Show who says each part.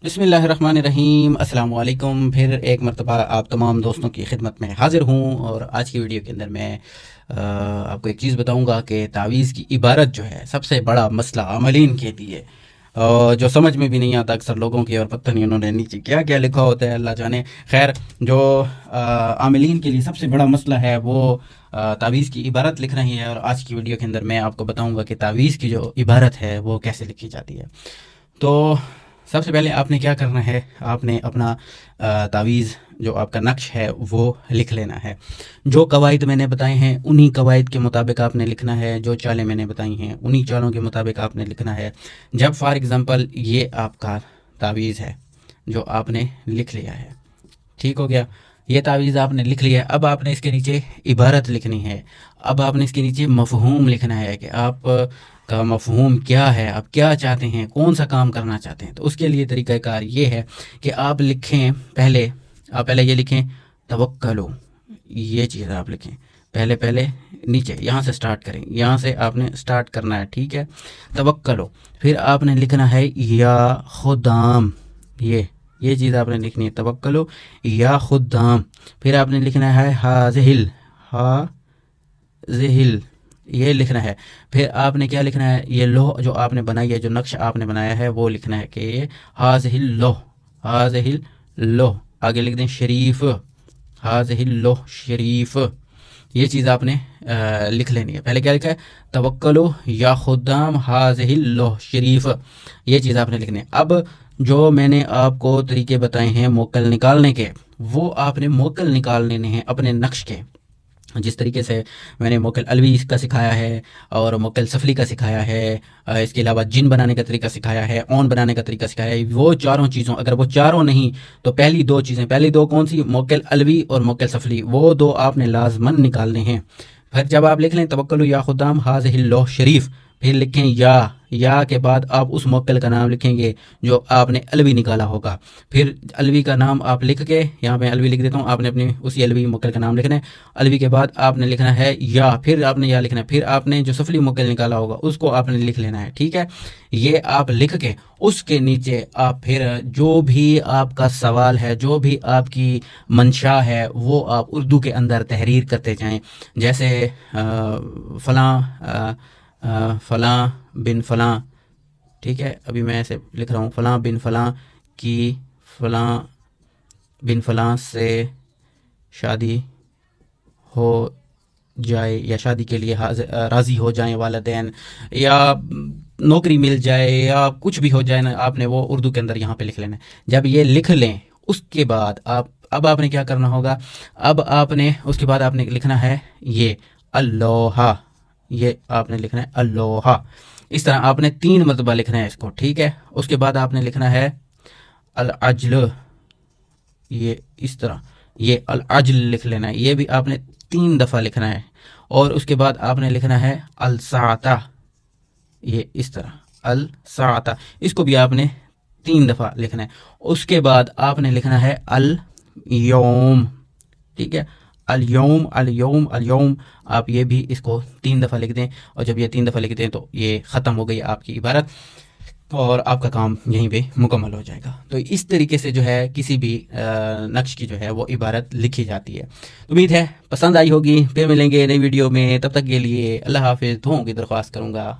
Speaker 1: بسم اللہ الرحمن الرحیم، السلام علیکم۔ پھر ایک مرتبہ آپ تمام دوستوں کی خدمت میں حاضر ہوں، اور آج کی ویڈیو کے اندر میں آپ کو ایک چیز بتاؤں گا کہ تعویذ کی عبارت جو ہے سب سے بڑا مسئلہ عاملین کے لیے، جو سمجھ میں بھی نہیں آتا اکثر لوگوں کی، اور پتہ نہیں انہوں نے نیچے کیا کیا لکھا ہوتا ہے، اللہ جانے۔ خیر، جو عاملین کے لیے سب سے بڑا مسئلہ ہے وہ تعویذ کی عبارت لکھ رہی ہے، اور آج کی ویڈیو کے اندر میں آپ کو بتاؤں گا کہ تعویذ کی جو عبارت ہے وہ کیسے لکھی جاتی ہے۔ تو سب سے پہلے آپ نے کیا کرنا ہے، آپ نے اپنا تعویذ جو آپ کا نقش ہے وہ لکھ لینا ہے۔ جو قواعد میں نے بتائے ہیں انہی قواعد کے مطابق آپ نے لکھنا ہے، جو چالیں میں نے بتائی ہیں انہی چالوں کے مطابق آپ نے لکھنا ہے۔ جب فار ایگزامپل یہ آپ کا تعویذ ہے جو آپ نے لکھ لیا ہے، ٹھیک ہو گیا، یہ تعویذ آپ نے لکھ لیا ہے، اب آپ نے اس کے نیچے عبارت لکھنی ہے۔ اب آپ نے اس کے نیچے مفہوم لکھنا ہے کہ آپ کا مفہوم کیا ہے، آپ کیا چاہتے ہیں، کون سا کام کرنا چاہتے ہیں۔ تو اس کے لیے طریقہ کار یہ ہے کہ آپ لکھیں، آپ پہلے یہ لکھیں توکلو، یہ چیز آپ لکھیں پہلے نیچے، یہاں سے سٹارٹ کریں، یہاں سے آپ نے سٹارٹ کرنا ہے، ٹھیک ہے، توکلو۔ پھر آپ نے لکھنا ہے یا خدام، یہ چیز آپ نے لکھنی ہے، توکلو یا خدام۔ پھر آپ نے لکھنا ہے ہازہل، یہ لکھنا ہے۔ پھر آپ نے کیا لکھنا ہے، یہ لوح جو آپ نے بنائی ہے، جو نقش آپ نے بنایا ہے وہ لکھنا ہے کہ ہازہل لوح، آگے لکھ دیں شریف، ہازہل لوح شریف۔ یہ چیز آپ نے لکھ لینی ہے۔ پہلے کیا لکھا ہے، توکلو یا خدام ہازہل لوح شریف، یہ چیز آپ نے لکھنی ہے۔ اب جو میں نے آپ کو طریقے بتائے ہیں موکل نکالنے کے، وہ آپ نے موکل نکال لینے ہیں اپنے نقش کے۔ جس طریقے سے میں نے موکل الوی کا سکھایا ہے اور موکل سفلی کا سکھایا ہے، اس کے علاوہ جن بنانے کا طریقہ سکھایا ہے، اون بنانے کا طریقہ سکھایا ہے، وہ چاروں چیزوں، اگر وہ چاروں نہیں تو پہلی دو چیزیں، پہلی دو کون سی، موکل الوی اور موکل سفلی، وہ دو آپ نے لازماً نکالنے ہیں۔ پھر جب آپ لکھ لیں توکلو یا خدام ہازہل لوح شریف، پھر لکھیں یا کے بعد آپ اس موکل کا نام لکھیں گے جو آپ نے الوی نکالا ہوگا۔ پھر الوی کا نام آپ لکھ کے، یہاں پہ الوی لکھ دیتا ہوں، آپ نے اپنی اسی الوی موکل کا نام لکھنا ہے۔ الوی کے بعد آپ نے لکھنا ہے یا، پھر آپ نے یا لکھنا ہے، پھر آپ نے جو سفلی موکل نکالا ہوگا اس کو آپ نے لکھ لینا ہے، ٹھیک ہے۔ یہ آپ لکھ کے اس کے نیچے آپ پھر جو بھی آپ کا سوال ہے، جو بھی آپ کی منشا ہے، وہ آپ اردو کے اندر تحریر کرتے جائیں، جیسے فلاں بن فلاں، ٹھیک ہے، ابھی میں ایسے لکھ رہا ہوں، فلاں بن فلاں کی فلاں بن فلاں سے شادی ہو جائے، یا شادی کے لیے راضی ہو جائیں والدین، یا نوکری مل جائے، یا کچھ بھی ہو جائے نا، آپ نے وہ اردو کے اندر یہاں پہ لکھ لینا ہے۔ جب یہ لکھ لیں اس کے بعد اب آپ نے کیا کرنا ہوگا، اب آپ نے اس کے بعد آپ نے لکھنا ہے یہ اللوحہ، یہ آپ نے لکھنا ہے اللوحہ، اس طرح آپ نے 3 مرتبہ لکھنا ہے اس کو، ٹھیک ہے۔ اس کے بعد آپ نے لکھنا ہے العجل، یہ اس طرح، یہ العجل لکھ لینا ہے، یہ بھی آپ نے 3 دفعہ لکھنا ہے۔ اور اس کے بعد آپ نے لکھنا ہے الساعتہ، یہ اس طرح الساعتہ، اس کو بھی آپ نے 3 دفعہ لکھنا ہے۔ اس کے بعد آپ نے لکھنا ہے الیوم، ٹھیک ہے، الیوم الیوم الیوم، آپ یہ بھی اس کو 3 دفعہ لکھ دیں، اور جب یہ 3 دفعہ لکھ دیں تو یہ ختم ہو گئی آپ کی عبارت، اور آپ کا کام یہیں پہ مکمل ہو جائے گا۔ تو اس طریقے سے جو ہے کسی بھی نقش کی جو ہے وہ عبارت لکھی جاتی ہے۔ امید ہے پسند آئی ہوگی، پھر ملیں گے نئی ویڈیو میں، تب تک کے لیے اللہ حافظ، دعاؤں کی درخواست کروں گا۔